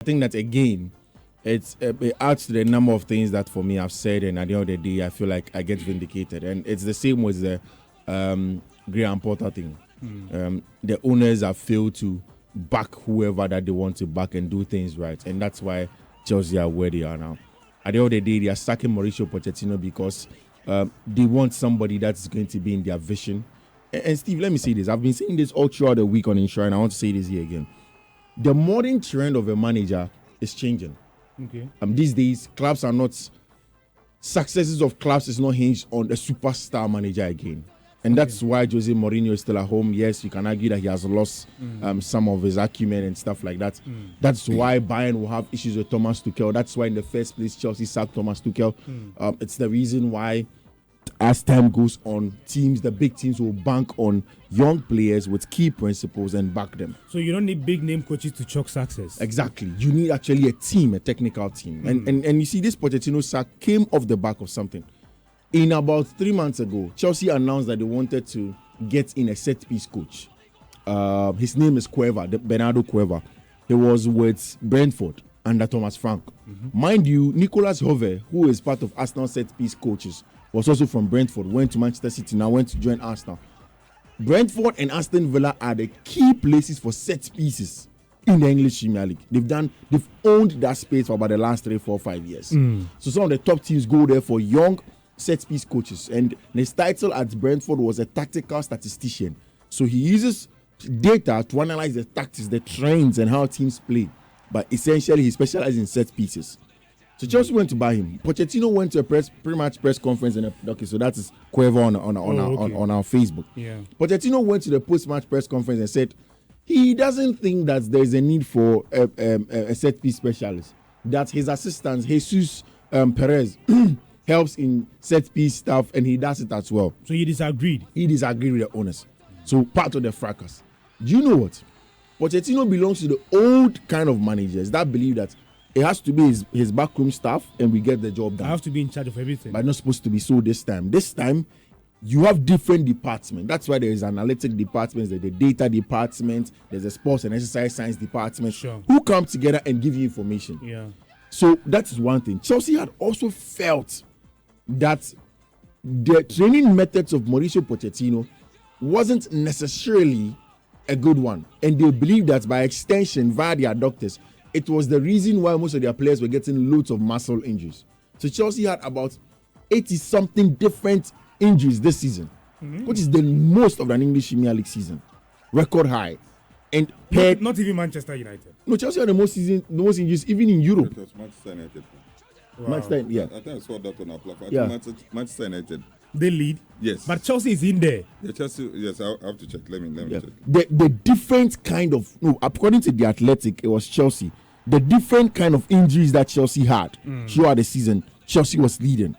I think that again, it adds to the number of things that for me I've said, and at the end of the day, I feel like I get vindicated. And it's the same with the Graham Potter thing. The owners have failed to back whoever that they want to back and do things right, and that's why Chelsea are where they are now. At the end of the day, they are sacking Mauricio Pochettino because they want somebody that's going to be in their vision. And Steve, let me say this. I've been saying this all throughout the week on Ensure, I want to say this here again. The modern trend of a manager is changing. Okay. These days, successes of clubs is not hinged on a superstar manager again. And that's why Jose Mourinho is still at home. Yes, you can argue that he has lost some of his acumen and stuff like that. That's why Bayern will have issues with Thomas Tuchel. That's why in the first place, Chelsea sacked Thomas Tuchel. It's the reason why, as time goes on, the big teams will bank on young players with key principles and back them. So you don't need big name coaches to chalk success. Exactly. You need actually a team, a technical team. And you see, this Pochettino sack came off the back of something. In about 3 months ago, Chelsea announced that they wanted to get in a set-piece coach. His name is Bernardo Cueva. He was with Brentford under Thomas Frank. Mind you, Nicolas Hove, who is part of Arsenal set-piece coaches, was also from Brentford, went to Manchester City, now went to join Arsenal. Brentford and Aston Villa are the key places for set pieces in the English Premier League. They've owned that space for about the last 3, 4, 5 years. So some of the top teams go there for young set piece coaches. And his title at Brentford was a tactical statistician. So he uses data to analyze the tactics, the trends, and how teams play. But essentially, he specializes in set pieces. So Chelsea went to buy him. Pochettino went to a pre-match press conference, so that is Cueva on our Facebook. Yeah. Pochettino went to the post-match press conference and said he doesn't think that there is a need for a set-piece specialist. That his assistant Jesus Perez helps in set-piece stuff, and he does it as well. So he disagreed. He disagreed with the owners. So part of the fracas. Do you know what? Pochettino belongs to the old kind of managers that believe that it has to be his backroom staff and we get the job done. I have to be in charge of everything. But not supposed to be so this time. This time, you have different departments. That's why there is analytic departments, there's the data department, there's the sports and exercise science department, who come together and give you information. Yeah. So that is one thing. Chelsea had also felt that the training methods of Mauricio Pochettino wasn't necessarily a good one. And they believe that by extension, via their doctors, it was the reason why most of their players were getting loads of muscle injuries. So Chelsea had about 80-something different injuries this season, which is the most of an English Premier League season. Record high. And not even Manchester United. No, Chelsea had the most injuries even in Europe. It was Manchester United. Wow. Manchester, yeah. I think I saw that on our platform. Yeah. Manchester United. They lead. Yes. But Chelsea is in there. Yeah, Chelsea. Yes, I have to check. Let me check. The different kind of according to the Athletic, it was Chelsea. The different kind of injuries that Chelsea had throughout the season, Chelsea was leading.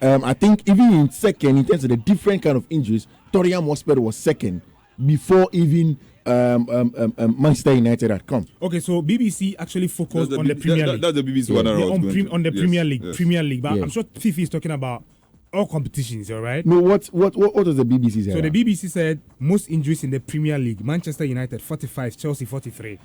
I think even in second, in terms of the different kind of injuries, Tottenham Hotspur was second before even Manchester United had come. Okay, so BBC actually focused on the Premier League. That's the BBC one. On the Premier League. Yes. Premier League. But I'm sure Fifi is talking about all competitions, all right? No, what does the BBC say? So the BBC said most injuries in the Premier League: Manchester United 45, Chelsea 43.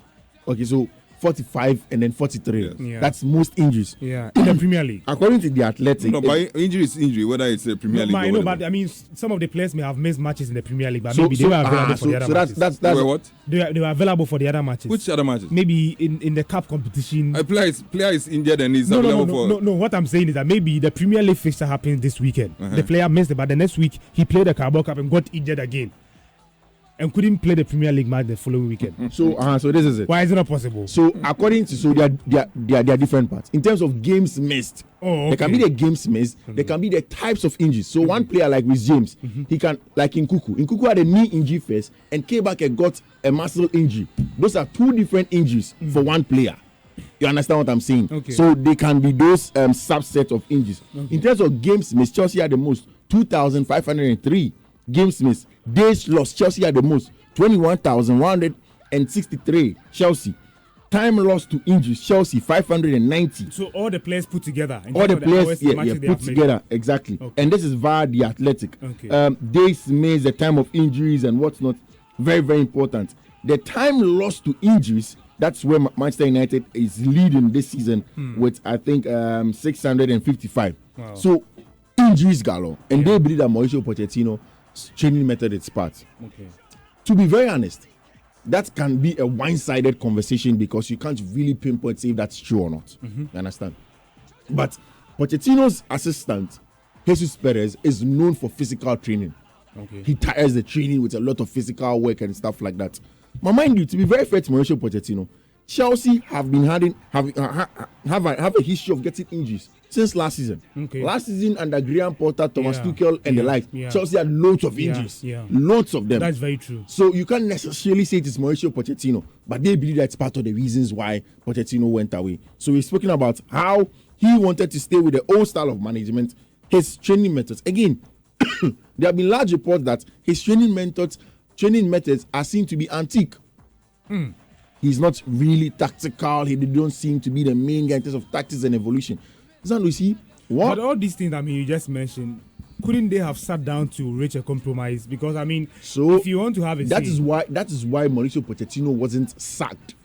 Okay, so 45 and then 43. Yes. Yeah. That's most injuries. Yeah, in the Premier League. According to the Athletic. No, but injury is injury, whether it's a Premier League or whatever. But I mean, some of the players may have missed matches in the Premier League, but maybe they were available for the other matches. That's what? They were available for the other matches. Which other matches? Maybe in the cup competition. A player is injured and is available for. No. What I'm saying is that maybe the Premier League fixture happens this weekend. The player missed it, but the next week he played the Carabao Cup and got injured again, and couldn't play the Premier League match the following weekend. So this is it. Why is it not possible? So according to there are different parts in terms of games missed. Okay. There can be the games missed. There can be the types of injuries. So one player like with James, he can, like in Nkuku had a knee injury first and came back and got a muscle injury. Those are two different injuries for one player. You understand what I'm saying? Okay. So they can be those subset of injuries. Okay. In terms of games missed, Chelsea had the most 2,503 games missed. Days lost, Chelsea had the most 21,163. Chelsea. Time lost to injuries, Chelsea 590. So all the players put together. All the players put together, exactly. Okay. And this is via the Athletic. Okay. Days missed, the time of injuries and what's not. Very, very important. The time lost to injuries That's where Manchester United is leading this season with, I think, 655. Wow. So, injuries galore. And they believe that Mauricio Pochettino's training method is part. Okay. To be very honest, that can be a one-sided conversation because you can't really pinpoint if that's true or not. You understand? But Pochettino's assistant, Jesus Perez, is known for physical training. Okay. He tires the training with a lot of physical work and stuff like that. But mind you, to be very fair to Mauricio Pochettino, Chelsea have been have a history of getting injuries since last season. Okay. Last season under Graham Potter, Thomas Tuchel, and the like, Chelsea had loads of injuries. Loads of them. That's very true. So you can't necessarily say it is Mauricio Pochettino, but they believe that's part of the reasons why Pochettino went away. So we're speaking about how he wanted to stay with the old style of management, his training methods. Again, there have been large reports that his training methods are seen to be antique. He's not really tactical. He don't seem to be the main guy in terms of tactics and evolution. So you see, what? But all these things, you just mentioned, couldn't they have sat down to reach a compromise? Because so if you want to have a that is why Mauricio Pochettino wasn't sacked.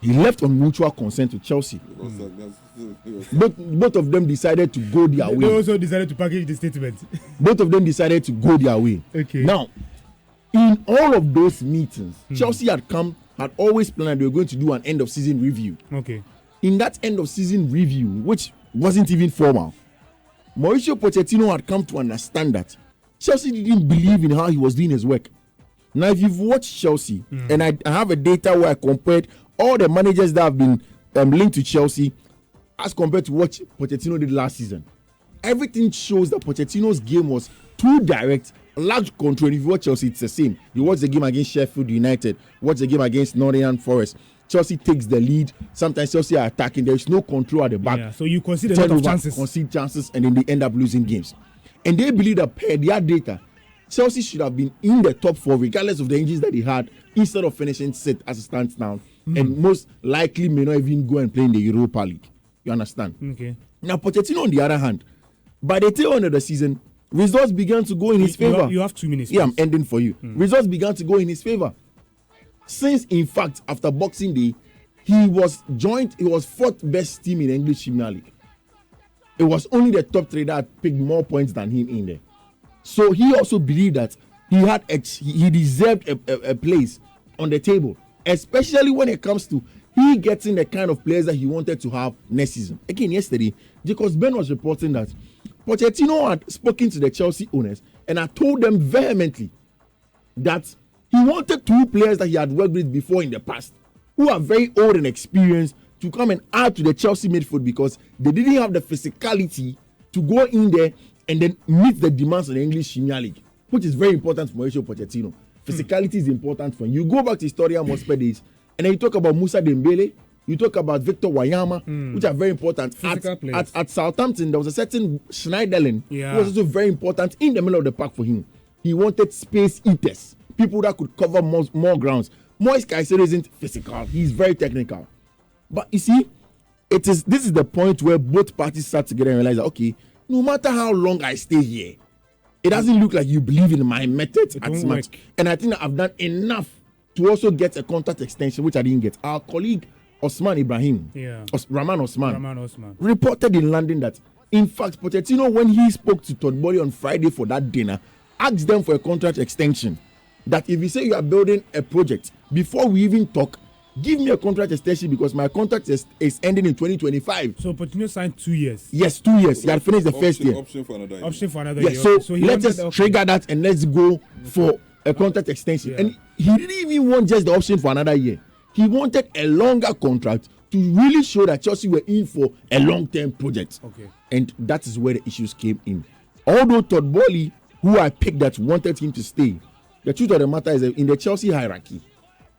He left on mutual consent with Chelsea. Both of them decided to go their way. They also decided to package the statement. Both of them decided to go their way. Okay. Now, in all of those meetings, Chelsea had always planned that they were going to do an end of season review. Okay. In that end of season review, which wasn't even formal, Mauricio Pochettino had come to understand that Chelsea didn't believe in how he was doing his work. Now, if you've watched Chelsea, and I have a data where I compared all the managers that have been linked to Chelsea as compared to what Pochettino did last season, everything shows that Pochettino's game was too direct, large control. If you watch Chelsea, it's the same. You watch the game against Sheffield United, watch the game against Nottingham Forest. Chelsea takes the lead. Sometimes Chelsea are attacking. There is no control at the back. Yeah, so you concede a lot of chances. Concede chances, and then they end up losing games. And they believe that per their data, Chelsea should have been in the top 4 regardless of the injuries that they had, instead of finishing 6th as it stands now. And most likely may not even go and play in the Europa League. You understand? Okay. Now, Pochettino, on the other hand, by the tail end of the season, results began to go in his favor. You have 2 minutes. Yeah, I'm ending for you. Results began to go in his favor. Since, in fact, after Boxing Day, he was 4th best team in English Premier League. It was only the top 3 that had picked more points than him in there. So he also believed that he deserved a place on the table, especially when it comes to he getting the kind of players that he wanted to have next season. Again, yesterday, because Ben was reporting that Pochettino had spoken to the Chelsea owners and had told them vehemently that he wanted 2 players that he had worked with before in the past, who are very old and experienced, to come and add to the Chelsea midfield because they didn't have the physicality to go in there and then meet the demands of the English Premier League, which is very important for Mauricio Pochettino. Physicality is important for him. You go back to Historia Mospe days, and then you talk about Musa Dembele, you talk about Victor Wanyama, which are very important. At Southampton, there was a certain Schneiderlin who was also very important in the middle of the park for him. He wanted space eaters, people that could cover more grounds. Moise Caicedo isn't physical. He's very technical. But you see, this is the point where both parties start together and realize that, okay, no matter how long I stay here, it doesn't look like you believe in my methods as much. And I think that I've done enough to also get a contract extension, which I didn't get. Our colleague Osman Ibrahim, Rahman Osman, reported in London that, in fact, Pochettino, when he spoke to Todd Boehly on Friday for that dinner, asked them for a contract extension. That if you say you are building a project, before we even talk, give me a contract extension because my contract is ending in 2025. So Pochettino signed 2 years. Yes, 2 years. He had finished the first year. Option for another year. Option for another year. So let us trigger that and let's go for a contract extension. Yeah. And he didn't even want just the option for another year. He wanted a longer contract to really show that Chelsea were in for a long-term project. Okay. And that is where the issues came in. Although Todd Boehly, who I picked that wanted him to stay, the truth of the matter is that in the Chelsea hierarchy,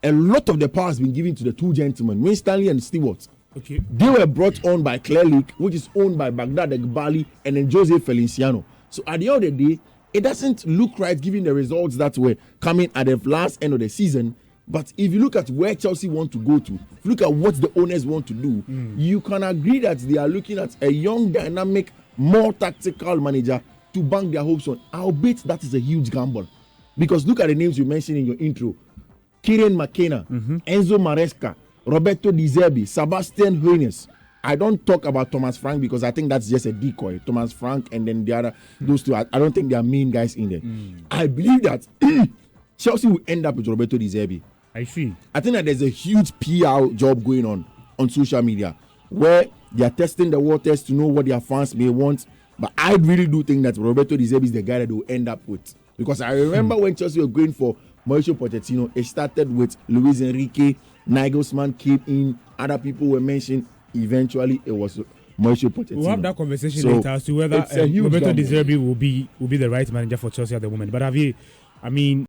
a lot of the power has been given to the 2 gentlemen, Wayne Stanley and Stewart. Okay. They were brought on by Clear Lake, which is owned by Baghdad Egbali and then Jose Feliciano. So at the end of the day, it doesn't look right given the results that were coming at the last end of the season. But if you look at where Chelsea want to go to, if you look at what the owners want to do, you can agree that they are looking at a young, dynamic, more tactical manager to bank their hopes on. Albeit that is a huge gamble. Because look at the names you mentioned in your intro. Kieran McKenna, Enzo Maresca, Roberto Di Zerbi, Sebastian Hoeneß. I don't talk about Thomas Frank because I think that's just a decoy. Thomas Frank and then the other, those two, I don't think they are main guys in there. I believe that Chelsea will end up with Roberto Di Zerbi. I see. I think that there's a huge PR job going on social media where they are testing the waters to know what their fans may want. But I really do think that Roberto Di Zerbi is the guy that they will end up with. Because I remember when Chelsea were going for Mauricio Pochettino, it started with Luis Enrique, Nagelsmann came in, other people were mentioned. Eventually, it was Mauricio Pochettino. We'll have that conversation later as to whether Roberto Di Zerbi will be the right manager for Chelsea at the moment. But I mean,